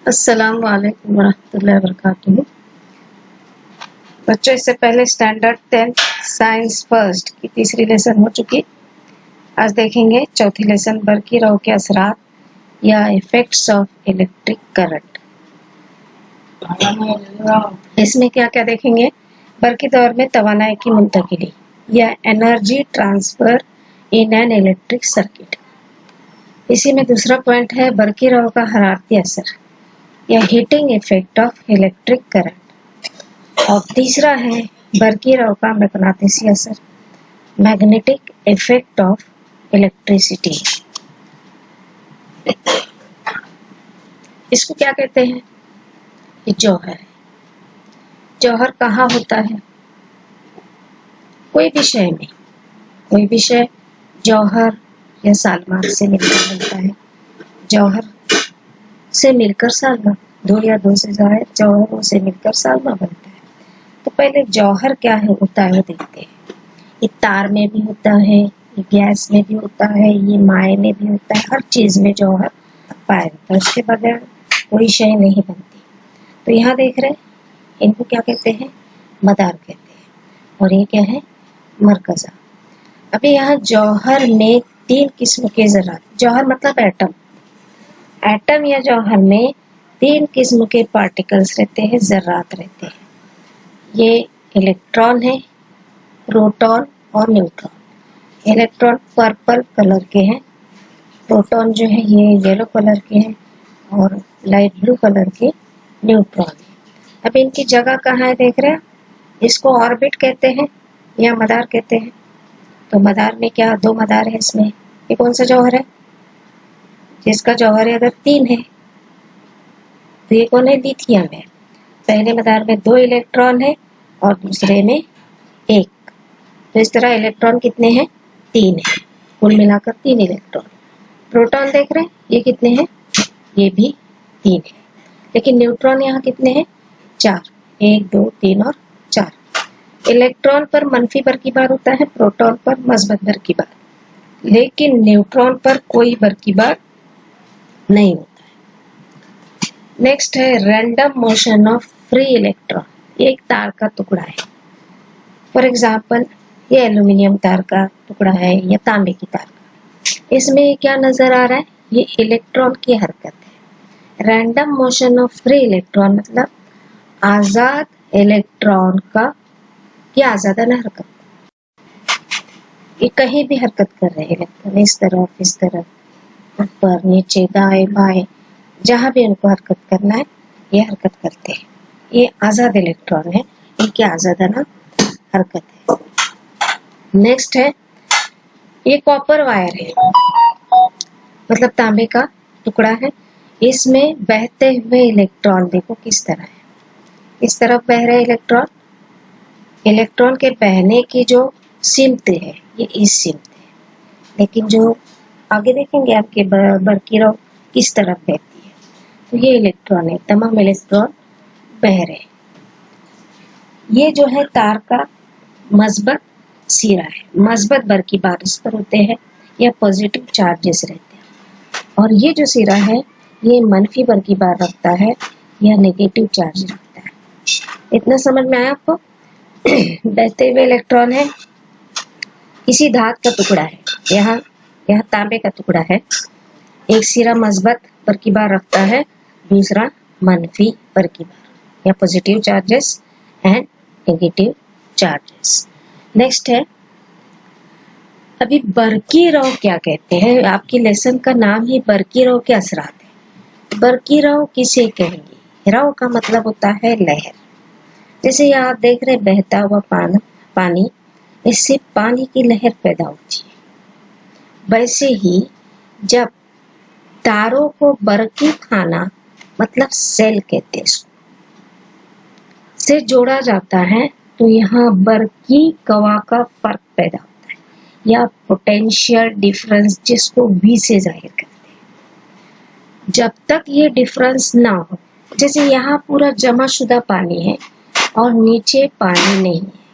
अस्सलाम वालेकुम वरहमतुल्लाहि वबरकातुहू। बच्चों, इससे पहले स्टैंडर्ड 10 साइंस फर्स्ट की तीसरी लेसन हो चुकी। आज देखेंगे चौथी लेसन बरक़ी-रहो के असरात या इफेक्ट्स ऑफ इलेक्ट्रिक करंट। इसमें क्या क्या देखेंगे? बरक़ी दौर में तवानाई की मुंतकिली या energy transfer in an electric circuit. इसी में दूसरा पॉइंट है बरक़ी-रहो का हरारती असर या heating effect of electric current. और तीसरा है बरक़ी-रहो का मैग्नेटिसी असर, मैग्नेटिक इफेक्ट ऑफ इलेक्ट्रिसिटी। इसको क्या कहते हैं? ये जौहर है। जौहर कहाँ होता है? कोई भी शय में, कोई भी शय जौहर या सालमार से मिलकर बनता है। जौहर से मिलकर सालमा, दो या दो से ज्यादा जौहरों से मिलकर सालमा बनता है। तो पहले जौहर क्या है होता है वो देखते हैं। ये तार में भी होता है, ये गैस में भी होता है, ये माए में भी होता है, हर चीज में जौहर पाया जाता है। उसके बगैर कोई शय नहीं बनती। तो यहाँ देख रहे हैं, इनको क्या कहते हैं? मदार कहते हैं। और ये क्या है? मरकजा। अभी यहाँ जौहर में 3 किस्म के ज़रात, जौहर मतलब एटम, एटम या जौहर में 3 किस्म के पार्टिकल्स रहते हैं, ज़रात रहते हैं। ये इलेक्ट्रॉन है, प्रोटॉन और न्यूट्रॉन। इलेक्ट्रॉन पर्पल कलर के हैं, प्रोटॉन जो है ये येलो कलर के हैं और लाइट ब्लू कलर के न्यूट्रॉन है। अब इनकी जगह कहाँ है देख रहे हैं? इसको ऑर्बिट कहते हैं या मदार कहते हैं। तो मदार में क्या, 2 मदार है इसमें। ये कौन सा जौहर है? जिसका जौहर अगर 3 है तो ये कौन है? लिथियम है। पहले मदार में 2 इलेक्ट्रॉन है और दूसरे में 1। तो इस तरह इलेक्ट्रॉन कितने हैं? 3 है, कुल मिलाकर 3 इलेक्ट्रॉन। प्रोटॉन देख रहे हैं, ये कितने हैं? ये भी 3 है। लेकिन न्यूट्रॉन यहाँ कितने हैं? 4, 1 2 3 और 4। इलेक्ट्रॉन पर मनफी बरक़ीबार होता है, प्रोटॉन पर मस्बत बरक़ीबार, लेकिन न्यूट्रॉन पर कोई बरक़ीबार नहीं होता है। नेक्स्ट है random motion of free electron. ये एक तार का टुकड़ा है। फॉर एग्जाम्पल ये एल्यूमिनियम तार का टुकड़ा है या तांबे की तार का। इसमें क्या नजर आ रहा है? ये इलेक्ट्रॉन की हरकत है। Random motion of free electron मतलब आजाद इलेक्ट्रॉन का, क्या आजादाना हरकत, ये कहीं भी हरकत कर रहे हैं इलेक्ट्रॉन, इस तरफ इस तरफ, ऊपर नीचे दाएं बाएं, जहां भी उनको हरकत करना है ये हरकत करते हैं। ये आजाद इलेक्ट्रॉन है, इनकी आजादाना हरकत है। नेक्स्ट है ये कॉपर वायर है, मतलब तांबे का टुकड़ा है। इसमें बहते हुए इलेक्ट्रॉन देखो किस तरह है, इस तरफ बह रहे इलेक्ट्रॉन। इलेक्ट्रॉन के बहने की जो सिमत है ये इस सिमत है, लेकिन जो आगे देखेंगे आपके बरक़ी-रहो किस तरफ बहती है। तो ये इलेक्ट्रॉन है, तमाम इलेक्ट्रॉन बह रहे। ये जो है तार का मस्बत सिरा है, मस्बत बरक़ीबार इस पर होते हैं या पॉजिटिव चार्जेस रहते हैं। और ये जो सिरा है ये मनफी बरक़ीबार रखता है या नेगेटिव चार्ज रखता है। इतना समझ में आया आपको? बहते हुए इलेक्ट्रॉन है, इसी धात का टुकड़ा है, यहाँ तांबे का टुकड़ा है। एक सिरा मस्बत बरक़ीबार रखता है, दूसरा मनफी बरक़ीबार या positive charges and negative charges. Next है अभी बरक़ी-रहो क्या कहते हैं? आपकी लेसन का नाम ही बरक़ी-रहो के असरात है। बरक़ी-रहो किसे कहेंगे? रहो का मतलब होता है लहर। जैसे यहाँ आप देख रहे बहता हुआ पानी, इससे पानी की लहर पैदा होती है। वैसे ही जब तारों को बरक़ी खाना मतलब सेल कहते हैं इसको, से जोड़ा जाता है तो यहाँ बरक़ी गवाह का फर्क पैदा होता है या पोटेंशियल डिफरेंस, जिसको V से जाहिर करते हैं। जब तक ये डिफरेंस ना हो, जैसे यहाँ पूरा जमाशुदा पानी है और नीचे पानी नहीं है,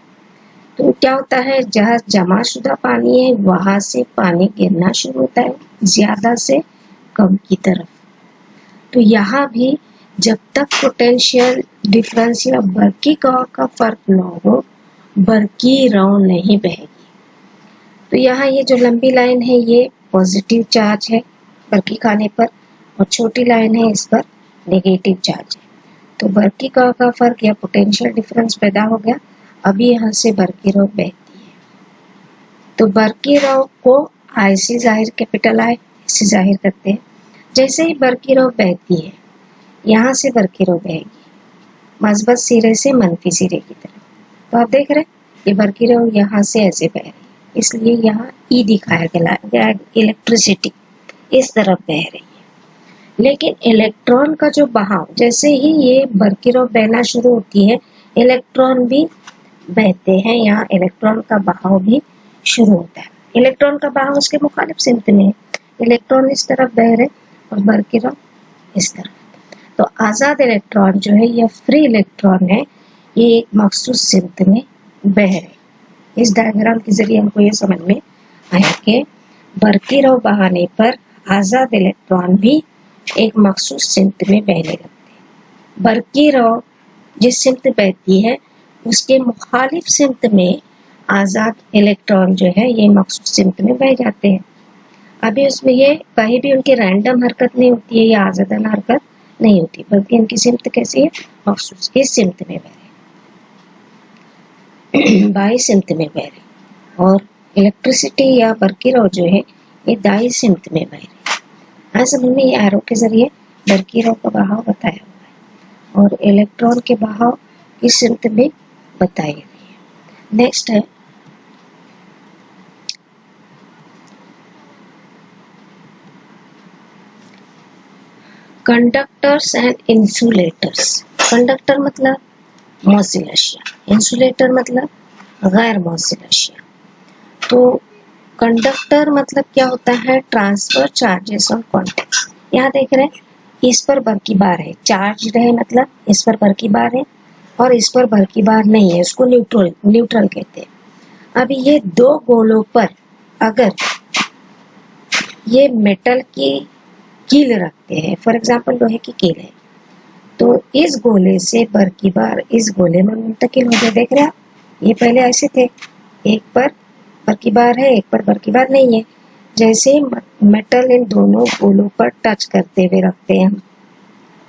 तो क्या होता है? जहाँ जमाशुदा पानी है वहां से पानी गिरना शुरू होता है ज्यादा से कम की तरफ। तो यहाँ भी जब तक पोटेंशियल डिफरेंस या बरकी का फर्क न हो, बरकी रव नहीं बहेगी। तो यहाँ ये जो लंबी लाइन है ये पॉजिटिव चार्ज है बरकी खाने पर, और छोटी लाइन है इस पर नेगेटिव चार्ज है। तो बरकी का फर्क या पोटेंशियल डिफरेंस पैदा हो गया। अभी यहाँ से बरकी रव बहती है। तो बरकी रव को आई से जाहिर, कैपिटल आई से जाहिर करते हैं। जैसे ही बरकी रव बहती है, यहाँ से बरकी रव बहेगी मस्बत सिरे से मंफी सिरे की तरफ। तो आप देख रहे हैं ये बरकी रव यहाँ से ऐसे बह रही है, इसलिए यहाँ ई दिखाया गया, इलेक्ट्रिसिटी इस तरफ बह रही है। लेकिन इलेक्ट्रॉन का जो बहाव, जैसे ही ये बरकी रव बहना शुरू होती है, इलेक्ट्रॉन भी बहते हैं, यहाँ इलेक्ट्रॉन का बहाव भी शुरू होता है। इलेक्ट्रॉन का बहाव उसके मुखालिफ सिमत में है, इलेक्ट्रॉन इस तरफ बह रहे और बरकी रव इस तरफ। तो आज़ाद इलेक्ट्रॉन जो है या फ्री इलेक्ट्रॉन है, ये एक मखसूस सिमत में बह रहे। इस डायग्राम के जरिए हमको ये समझ में आया कि बरकी रव बहाने पर आज़ाद इलेक्ट्रॉन भी एक मखसूस सिमत में बहने लगते हैं। बरकी रव जिस सिमत बहती है उसके मुखालिफ सिमत में आज़ाद इलेक्ट्रॉन जो है ये मखसूस सिमत में बह जाते हैं। अभी उसमें ये कहीं भी उनकी रैंडम हरकत नहीं होती है या आज़ादाना हरकत नहीं होती, बल्कि इनकी सिमत कैसी है, मखसूस इस सिमत में बह रहे, बाई सिमत में बह रहे। और इलेक्ट्रिसिटी या बरकी रव जो है ये दाई सिमत में बह रही। हाँ, समझ में ये एरो के जरिए बरकी रव का बहाव बताया हुआ है और इलेक्ट्रॉन के बहाव इस सिमत में बताई गई है। नेक्स्ट है कंडक्टर्स एंड इंसुलेटर्स। कंडक्टर मतलब मौसिल अशिया, इंसुलेटर मतलब गैर मौसिल अशिया। तो कंडक्टर मतलब क्या होता है, ट्रांसफर चार्जेस ऑन कॉन्टेक्ट्स। यहाँ देख रहे हैं इस पर बरकी बार है, चार्ज है मतलब इस पर बरकी बार है और इस पर बरकी बार नहीं है, उसको न्यूट्रल कहते हैं। अभी ये दो गोलों पर अगर ये मेटल की कील रखते हैं, फॉर एग्जांपल लोहे की कील है, तो इस गोले से बरकी बार इस गोले में मुंतकिल हो गए। देख रहे हैं आप, ये पहले ऐसे थे, एक पर बरकी बार है एक पर बरकी बार नहीं है। जैसे मेटल इन दोनों गोलों पर टच करते हुए रखते हैं हम,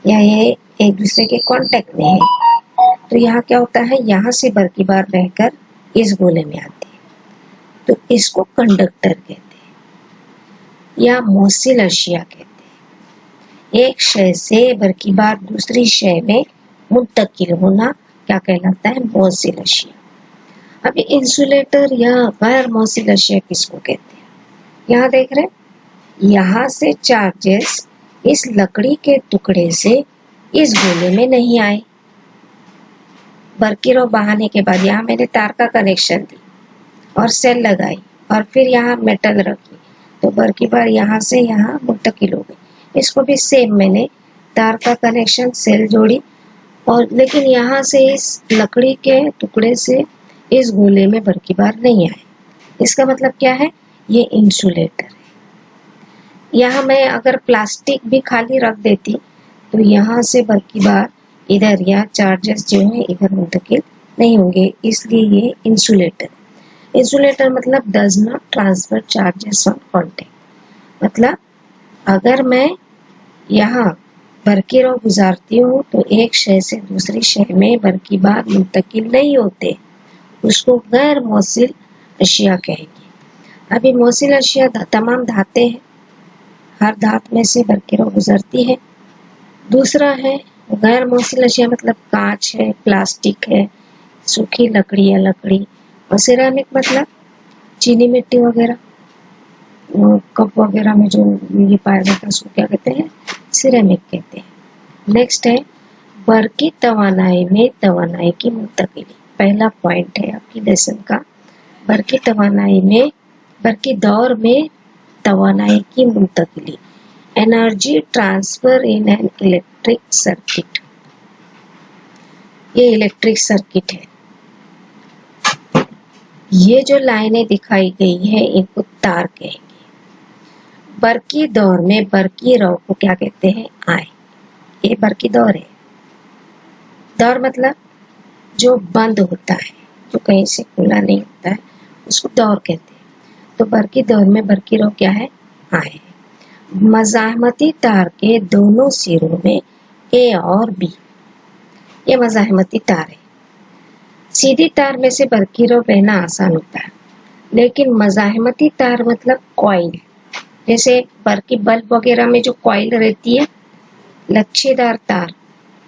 या ये एक दूसरे के कांटेक्ट में है, तो यहाँ क्या होता है, यहाँ से बरकी बार रहकर इस गोले में आते हैं, तो इसको कंडक्टर कहते हैं या मौसिल अशिया कहते हैं। एक शय से बरकी बार दूसरी शय में मुंतकिल होना क्या कहलाता है, मौसिल अशिया। अब इंसुलेटर या गैर मौसिल अशिया किसको कहते हैं, यहाँ देख रहे हैं, यहाँ से चार्जेस इस लकड़ी के टुकड़े से इस गोले में नहीं आए। बरकी रव बहाने के बाद यहाँ मैंने तार का कनेक्शन दी और सेल लगाई और फिर यहाँ मेटल रखी, तो बरकी बार यहाँ से यहाँ मुंतकिल हो गई। इसको भी सेम मैंने तार का कनेक्शन, सेल जोड़ी, और लेकिन यहाँ से इस लकड़ी के टुकड़े से इस गोले में बरकी बार नहीं आए। इसका मतलब क्या है, ये इंसुलेटर है। यहाँ मैं अगर प्लास्टिक भी खाली रख देती तो यहाँ से बरकी बार इधर या चार्जेस जो है इधर मुंतकिल नहीं होंगे, इसलिए ये इंसुलेटर। इंसुलेटर मतलब does not transfer charges on contact. मतलब अगर मैं यहाँ बरकी रव गुजारती हूँ तो एक शय से दूसरी शय में बरकी बार मुंतकिल नहीं होते, उसको गैर मौसिल अशिया कहेंगे। अभी मौसिल अशिया तमाम धातें हैं, हर धात में से बरकी रव गुजरती है। दूसरा है गैर मौसिल अशिया, मतलब कांच है, प्लास्टिक है, सूखी लकड़ी या लकड़ी, और सिरेमिक मतलब चीनी मिट्टी वगैरह, कप वगैरह में जो ये पाया जाता है उसको क्या कहते हैं, सिरेमिक कहते हैं। नेक्स्ट है बरकी तवानाई में तवानाई की मुंतकिली। पहला पॉइंट है आपकी लेसन का, बरकी तवानाई में, बरकी दौर में तवानाई की मुंतकिली, energy transfer in an electric circuit. ये इलेक्ट्रिक सर्किट है। ये जो लाइनें दिखाई गई है इनको तार कहेंगे। बरकी दौर में बरकी रव को क्या कहते हैं, आई। ये बरकी दौर है। दौर मतलब जो बंद होता है, जो कहीं से खुला नहीं होता है, उसको दौर कहते हैं। तो बरकी दौर में बरकी रो क्या है? आए। मज़ाहमती तार के दोनों सिरों में ए और बी, ये मज़ाहमती तार है। सीधी तार में से बरकी रो बहना आसान होता है, लेकिन मज़ाहमती तार मतलब कॉइल, जैसे बरकी बल्ब वगैरह में जो कॉइल रहती है, लच्छेदार तार,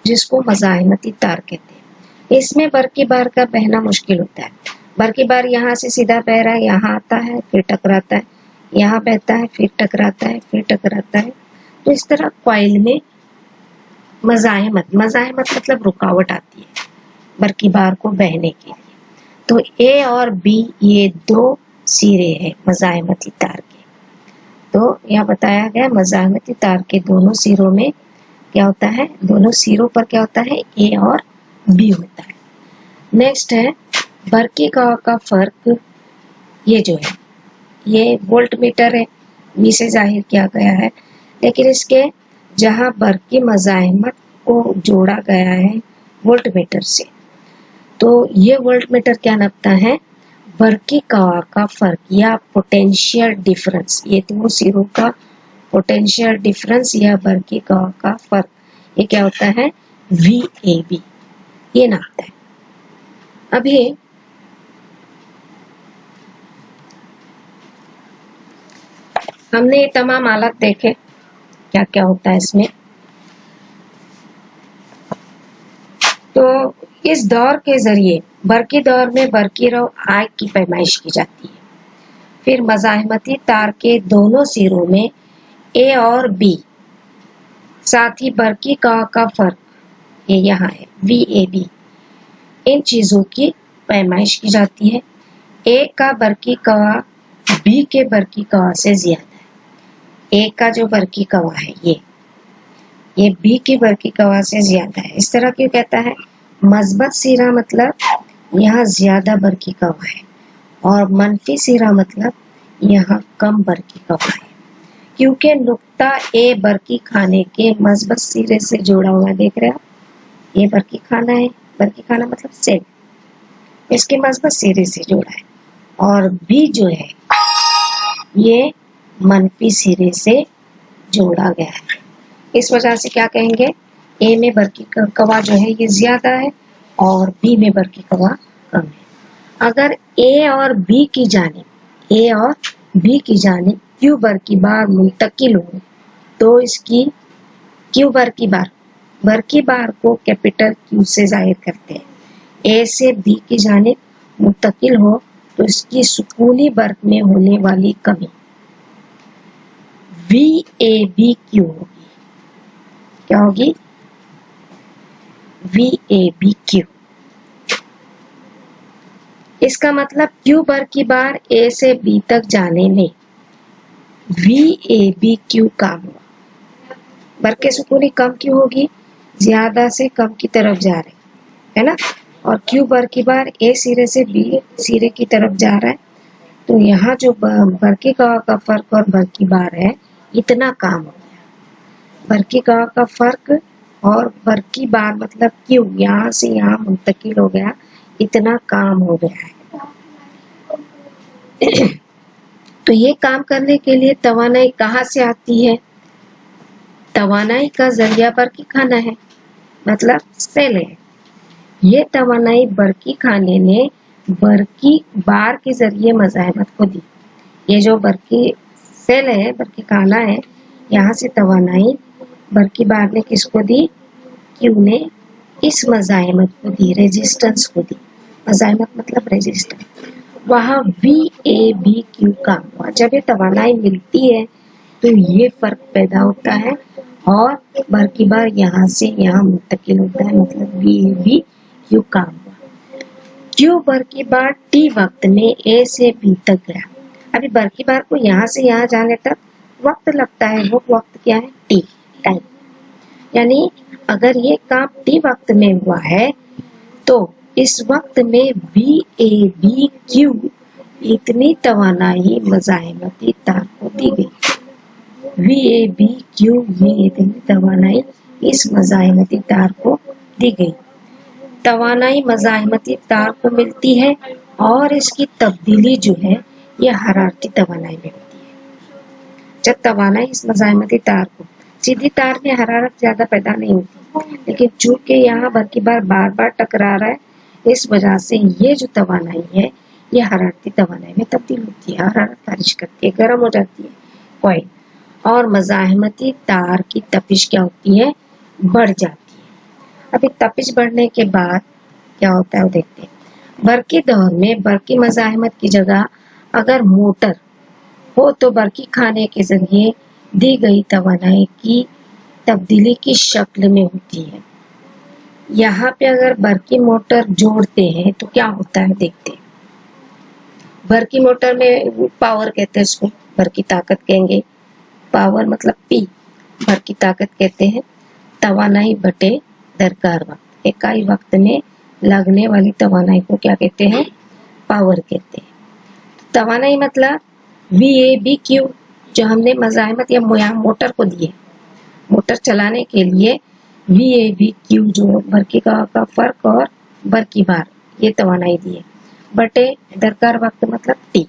जिसको मज़ाहमती तार कहते हैं। इसमें बरकी बार का बहना मुश्किल होता है। बरकी बार यहाँ से सीधा बह रहा है, यहाँ आता है, फिर टकराता है, यहाँ बहता है, फिर टकराता है, फिर टकराता है। तो इस तरह कॉइल में मज़ाहमत मतलब रुकावट आती है बरकी बार को बहने के लिए। तो ए और बी ये दो सिरे हैं मज़ाहमती तार के। तो यहाँ बताया गया मज़ाहमती तार के दोनों सिरों में क्या होता है, दोनों सिरों पर क्या होता है? ए और बी होता है। नेक्स्ट है बरकी का फर्क। ये जो है ये वोल्ट मीटर है, वी से जाहिर किया गया है, लेकिन इसके जहाँ बरकी मज़ाहमत को जोड़ा गया है वोल्ट मीटर से, तो ये वोल्ट मीटर क्या नापता है? बरकी का फर्क या पोटेंशियल डिफरेंस। ये दोनों सिरों का पोटेंशियल डिफरेंस या बरकी का फर्क, ये क्या होता है? VAB, ये नापता है। अभी हमने ये तमाम आलत देखे, क्या क्या होता है इसमें। तो इस दौर के जरिए बरकी दौर में बरकी रो आग की पैमाइश की जाती है। फिर मज़ाहमती तार के दोनों सिरों में ए और बी, साथ ही बरकी का फर्क, ये यहाँ है VAB, इन चीजों की पैमाइश की जाती है। ए का बरकी कवा बी के बरकी कवा से ज्यादा है। ए का जो बरकी कवा है ये बी की बरकी कवा से ज्यादा है। इस तरह क्यों कहता है? मस्बत सिरा मतलब यहाँ ज्यादा बरकी कवा है, और मनफी सिरा मतलब यहाँ कम बरकी कवा है, क्योंकि नुक्ता ए बरकी खाने के मस्बत सिरे से जोड़ा हुआ, देख रहे हो, ये बरकी खाना है, बरकी खाना मतलब सेल, इसके मस्बत सिरे से जोड़ा है, और बी जो है ये मनफी सिरे से जोड़ा गया है। इस वजह से क्या कहेंगे? ए में बरकी कवा जो है ये ज्यादा है और बी में बरकी कवा कम है। अगर ए और बी की जानिब क्यू बरकी बार मुंतकिल हो, तो इसकी क्यू बरकी बार को कैपिटल क्यू से जाहिर करते हैं। ए से बी की जानिब मुंतकिल हो तो इसकी सुकूनी बर्क में होने वाली कमी VABQ होगी। क्या होगी? VABQ। इसका मतलब क्यू बरकी बार ए से बी तक जाने में VABQ काम हुआ। बरके सुकूनी कम क्यों होगी? ज्यादा से कम की तरफ जा रहे है ना, और क्यू बरकी बार ए सिरे से बी सिरे की तरफ जा रहा है, तो यहाँ जो बरकी का फर्क और बरकी बार है इतना काम हो गया। बरकी का फर्क और बरकी बार मतलब क्यू यहाँ से यहाँ मुंतकिल हो गया, इतना काम हो गया है। तो ये काम करने के लिए तवानाई कहाँ से आती है? तवानाई का जरिया बरकी खाना है, मतलब सेल है। ये तवानाई बरकी खाने ने बरकी बार के जरिए मज़ाहमत को दी। ये जो बरकी सेल है, बरकी खाना है, यहाँ से तवानाई बरकी बार ने किसको दी? क्यू ने इस मज़ाहमत को दी, रेजिस्टेंस को दी। मज़ाहमत मतलब रेजिस्टेंस। वहाँ VABQ काम हुआ। जब ये तवानाई मिलती है तो ये फर्क पैदा होता है और बरकी बार यहाँ से यहाँ मुंतकिल होता है, मतलब VABQ काम हुआ। क्यू बरकी बार T वक्त में A से B तक गया। अभी बरकी बार को यहाँ से यहाँ जाने तक वक्त लगता है, वो वक्त क्या है? T, time. यानी अगर ये काम T वक्त में हुआ है तो इस वक्त में VABQ इतनी तवानाई मज़ाहमती तार को दी गई। VABQ ये इतनी तवानाई इस मज़ाहिमती तार को दी गई। तवानाई मज़ाहिमती तार को मिलती है और इसकी तब्दीली जो है ये हरारती तवानाई में होती है। जब तवानाई इस मज़ाहिमती तार को, सीधी तार में हरारत ज्यादा पैदा नहीं होती, लेकिन चूंकि यहाँ बरक़ीबार बार बार टकरा रहा है, इस वजह से ये जो तवानाई है ये हरारती तवानाई में तब्दील होती है, हरारत खारिज करती है, गर्म हो जाती है कॉइल, और मज़ाहिमती तार की तपिश क्या होती है, बढ़ जाती है। अभी तपिश बढ़ने के बाद क्या होता है वो देखते हैं। बरकी दौर में बरकी मज़ाहिमत की जगह अगर मोटर हो तो बरकी खाने के जरिए दी गई तवानाई की तब्दीली की शक्ल में होती है। यहाँ पे अगर बरकी मोटर जोड़ते हैं तो क्या होता है देखते हैं। बरकी मोटर में पावर कहते हैं, इसको बरकी ताकत कहेंगे, पावर मतलब पी, बरकी ताकत कहते हैं। तवानाई बटे दरकार वक्त, इकाई वक्त में लगने वाली तवानाई को क्या कहते हैं, पावर कहते हैं। तवानाई मतलब VABQ, जो हमने मज़ाहिमत या मोटर को दिए, मोटर चलाने के लिए VABQ जो बरकी का फर्क और बरकी बार, ये तवानाई दिए, बटे दरकार वक्त मतलब T।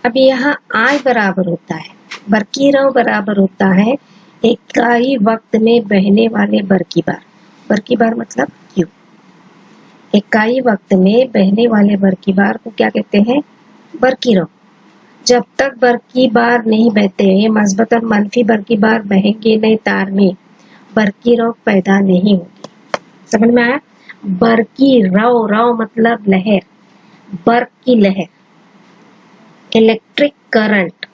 अब यहाँ I बराबर होता है, बरकी रव बराबर होता है इकाई वक्त में बहने वाले बरकी बार मतलब Q। इकाई वक्त में बहने वाले बरकी बार को क्या कहते हैं, बरकी रव। जब तक बरकी बार नहीं बहते, ये मस्बत और मनफी बरकी बार बहेंगे नहीं तार में, बरकी रव पैदा नहीं होगी। समझ में आया? बरकी रव मतलब लहर, बर्क की लहर, इलेक्ट्रिक करंट,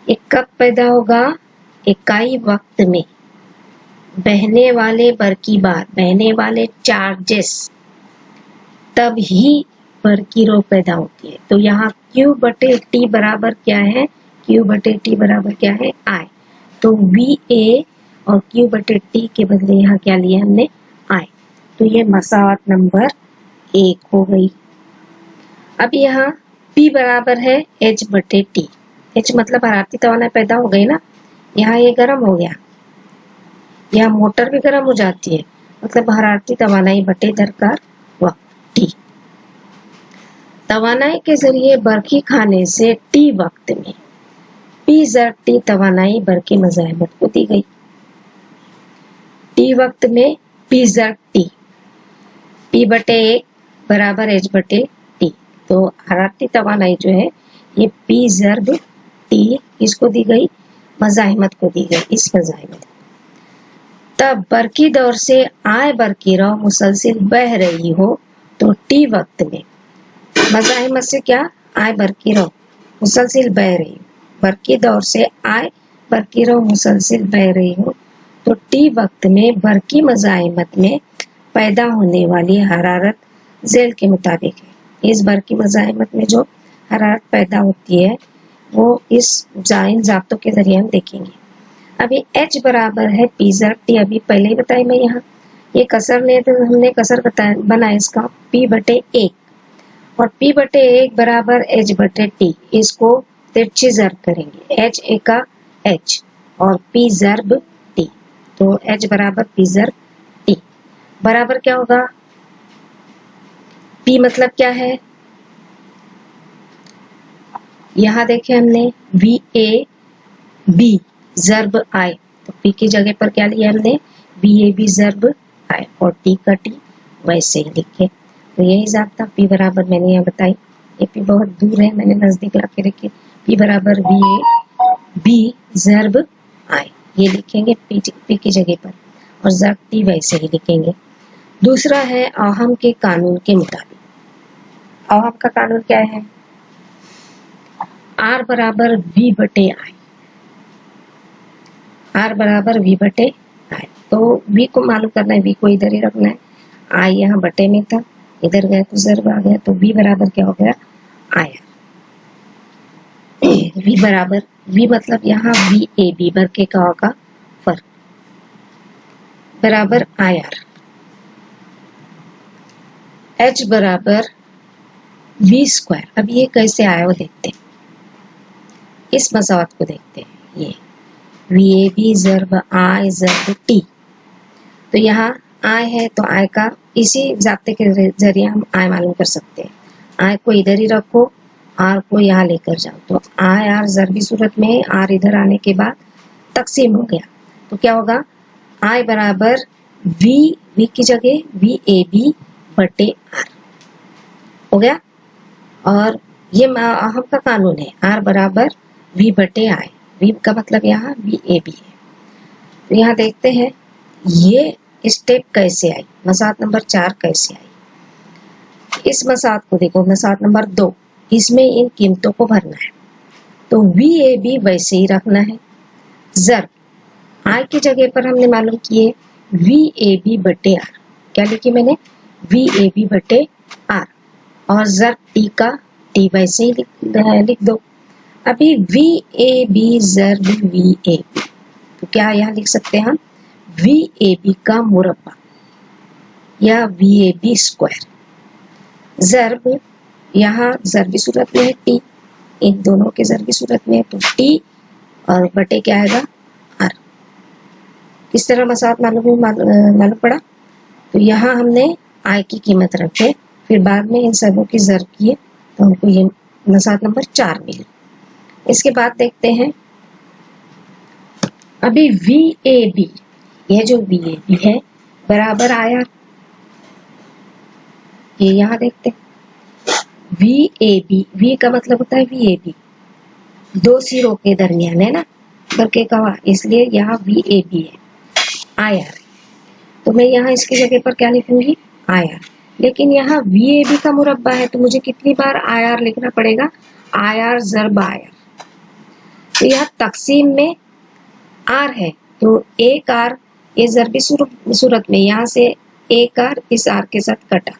ये कब पैदा होगा, इकाई वक्त में बहने वाले बरकी बार, बहने वाले चार्जेस, तब ही बरकी रव पैदा होती है। तो यहाँ Q बटे T बराबर क्या है, Q बटे T बराबर क्या है, I। तो VA और Q बटे T के बदले यहाँ क्या लिया हमने, I। तो ये मसावत नंबर 1 हो गई। अब यहाँ P बराबर है H बटे T। H मतलब हरारती तवानाई पैदा हो गई ना, यहाँ ये गर्म हो गया, यहाँ मोटर भी गर्म हो जाती है, मतलब हरारती तवानाई बटे दरकार वक्त T। तवानाई के जरिए बरकी खाने से T वक्त में P ज़र T तवानाई बरकी मज़ाहिमत को दी गई। T वक्त में P ज़र T, P बटे 1 बराबर H बटे T। तो हरारती तवानाई जो है ये P ज़र T किसको दी गई, मज़ाहिमत को दी गई, इस मज़ाहिमत। तब बरकी दौर से I बरकी रव मुसलसिल बह रही हो तो T वक्त में मज़ाहिमत से क्या, I बरकी रव मुसलसिल बह रही, बरकी दौर से I बरकी रव मुसलसिल बह रही हो तो T वक्त में बरकी मज़ाहिमत में पैदा होने वाली हरारत ज़ेल के मुताबिक है। इस बरकी मज़ाहिमत में जो हरारत पैदा होती है वो इस इन ज़ाब्तों के जरिए हम देखेंगे। अभी H बराबर है P ज़र T, अभी पहले ही बताई मैं, यहाँ ये कसर ने तो हमने कसर बनाया इसका P बटे 1, और P बटे 1 बराबर H बटे T, इसको तिरछी ज़र्ब करेंगे, H एका H और P ज़र्ब T, तो H बराबर P ज़र्ब T बराबर क्या होगा, P मतलब क्या है, यहाँ देखे हमने VAB ज़र्ब I, तो P की जगह पर क्या लिया हमने, VAB ज़र्ब I, और T का T वैसे ही लिखे। तो यही ज़ाब्ता P बराबर मैंने यहाँ बताई, ये P बहुत दूर है, मैंने नजदीक ला के रखे, P बराबर VAB ज़र्ब I, ये लिखेंगे P की जगह पर, और ज़र्ब T वैसे ही लिखेंगे। दूसरा है ओहम के कानून के मुताबिक। ओहम का कानून क्या है, R बराबर V बटे I, R बराबर V बटे I। तो V को मालूम करना है, V को इधर ही रखना है, I यहाँ बटे में था, इधर गया तो ज़र्ब आ गया, तो V बराबर क्या हो गया, I। V बराबर, V मतलब यहाँ VAB बरके का फर्क बराबर IR। H बराबर V स्क्वायर। अब ये कैसे आया वो देखते हैं, इस मसावत को देखते हैं। ये VAB ज़र्ब I ज़र्ब T। तो यहाँ I है तो I का इसी ज़ाब्ते के जरिए हम I मालूम कर सकते हैं। I को इधर ही रखो, R को यहाँ लेकर जाओ, तो I R ज़र्बी सूरत में R इधर आने के बाद तकसीम हो गया। तो क्या होगा, I बराबर V की जगह VAB बटे R हो गया। और ये अहम का कानून है, R बराबर V बटे I। V का मतलब यहाँ VAB है। तो यहाँ देखते हैं ये स्टेप कैसे आई, मसात नंबर 4 कैसे आई। इस मसात को देखो, मसात नंबर 2, इसमें इन कीमतों को भरना है। तो VAB वैसे ही रखना है, ज़र्ब I की जगह पर हमने मालूम किए VAB बटे R। क्या लिखी मैंने, VAB बटे R, और ज़र्ब T का T वैसे ही लिख दो। अभी VAB ज़र्ब VAB, तो क्या यहाँ लिख सकते हैं हम, VAB का मुरब्बा या VAB स्क्वायर, ज़र्ब यहाँ ज़र्बी सूरत में है T, इन दोनों के ज़र्बी सूरत में है तो T, और बटे क्या आएगा R। किस तरह मसात मालूम पड़ा। तो यहाँ हमने I की कीमत रखे, फिर बाद में इन सबों की ज़र्ब किए तो हमको ये मसात नंबर 4 मिली। इसके बाद देखते हैं अभी VAB, यह जो VAB है बराबर IR, ये यहाँ देखते हैं VAB, V का मतलब होता है VAB, दो सिरों के दरमियान है ना, करके कहा, इसलिए यहाँ VAB है, IR। तो मैं यहाँ इसकी जगह पर क्या लिखूंगी, IR। लेकिन यहाँ VAB का मुरब्बा है तो मुझे कितनी बार IR लिखना पड़ेगा, IR ज़र्ब IR। तो यहाँ तकसीम में R है तो एक R, ये ज़र्बी सूरत में यहाँ से एक R इस R के साथ कटा,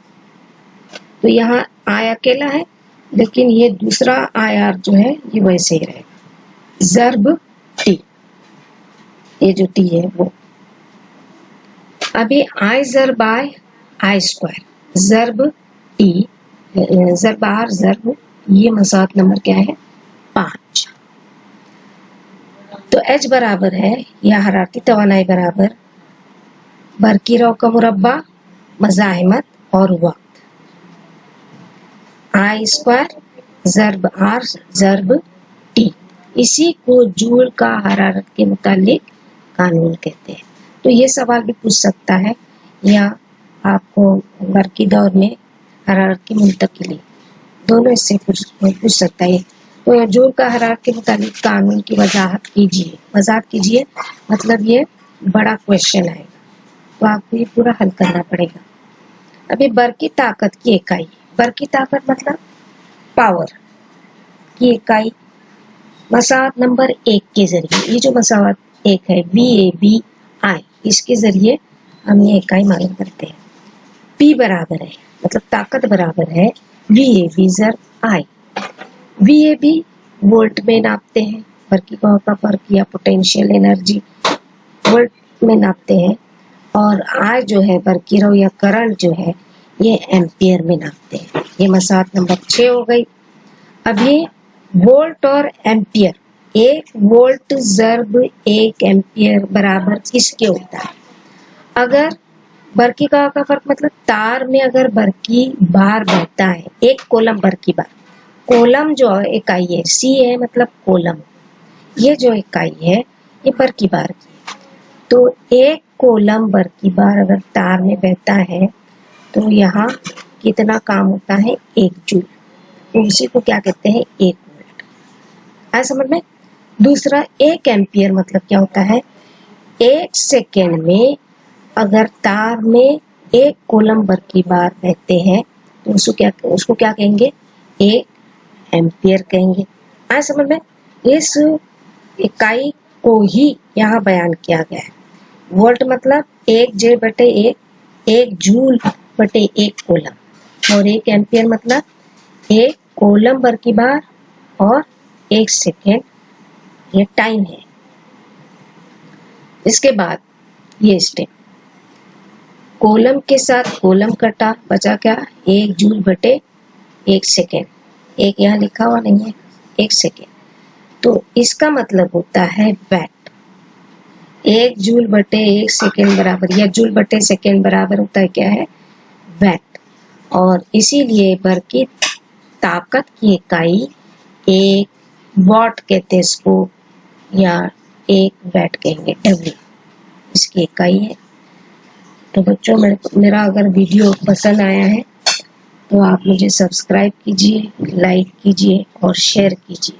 तो यहाँ I अकेला है, लेकिन ये दूसरा IR जो है ये वैसे ही रहेगा, ज़र्ब T, ये जो T है वो। अभी I ज़र्ब I स्क्वायर ज़र्ब T ज़र्ब R ज़र्ब, ये मसात नंबर क्या है 5। तो H बराबर है या हरारती तवानाई बराबर बरकी रौ का मुरब्बा, मज़ाहिमत और वक्त, I स्क्वायर ज़र्ब R ज़र्ब T। इसी को जूल का हरारत के मुतालिक कानून कहते हैं। तो ये सवाल भी पूछ सकता है, या आपको बरकी दौर में हरारत की मुंतकिली, दोनों इससे पूछ सकता है। तो जूल का हरारत के मुताबिक कानून की वजाहत कीजिए, मतलब ये बड़ा क्वेश्चन आएगा तो आपको ये पूरा हल करना पड़ेगा। अभी बरकी ताकत की इकाई, बरकी ताकत मतलब पावर की इकाई मसावत नंबर 1 के जरिए, ये जो मसावत 1 है VAB इसके जरिए हम ये इकाई मालूम करते हैं। P बराबर है, मतलब ताकत बराबर है VAB ज़र्ब I। VAB वोल्ट में नापते हैं, बरकी का फर्क या पोटेंशियल एनर्जी वोल्ट में नापते हैं, और I जो है बरकी रौ या करंट जो है ये एम्पियर में नापते हैं। ये मसात नंबर 6 हो गई। अब ये वोल्ट और एम्पियर, 1 वोल्ट ज़र्ब 1 एम्पियर बराबर किसके होता है। अगर बरकी का फर्क मतलब तार में अगर बरकी बार बहता है, एक कोलम बरकी बार, कोलम जो इकाई है C है मतलब कोलम, ये जो इकाई है ये बरकी बार की है। तो एक कोलम बरकी बार अगर तार में बहता है तो यहाँ कितना काम होता है 1 जूल, तो उसी को क्या कहते हैं 1 वोल्ट। आया समझ में। दूसरा 1 एम्पियर मतलब क्या होता है, 1 सेकेंड में अगर तार में 1 कोलम बरकी बार बहते हैं तो उसको क्या कहेंगे 1 एम्पियर कहेंगे। आया समझ में। इस इकाई को ही यहाँ बयान किया गया है। वोल्ट मतलब 1 जे बटे 1 जूल बटे 1 कोलम, और 1 एम्पियर मतलब 1 कोलम बरकी बार और 1 सेकेंड, ये टाइम है। इसके बाद ये स्टेप, कोलम के साथ कोलम कटा, बचा क्या 1 जूल बटे 1 सेकेंड, 1 यहाँ लिखा हुआ नहीं है 1 सेकेंड, तो इसका मतलब होता है वैट। 1 जूल बटे 1 सेकेंड बराबर, या जूल बटे सेकेंड बराबर होता है क्या है, वैट। और इसीलिए भर की ताकत की इकाई 1 वॉट कहते हैं इसको, या 1 वैट कहेंगे, डब्ल्यू इसकी इकाई है। तो बच्चों, मेरा अगर वीडियो पसंद आया है तो आप मुझे सब्सक्राइब कीजिए, लाइक कीजिए और शेयर कीजिए।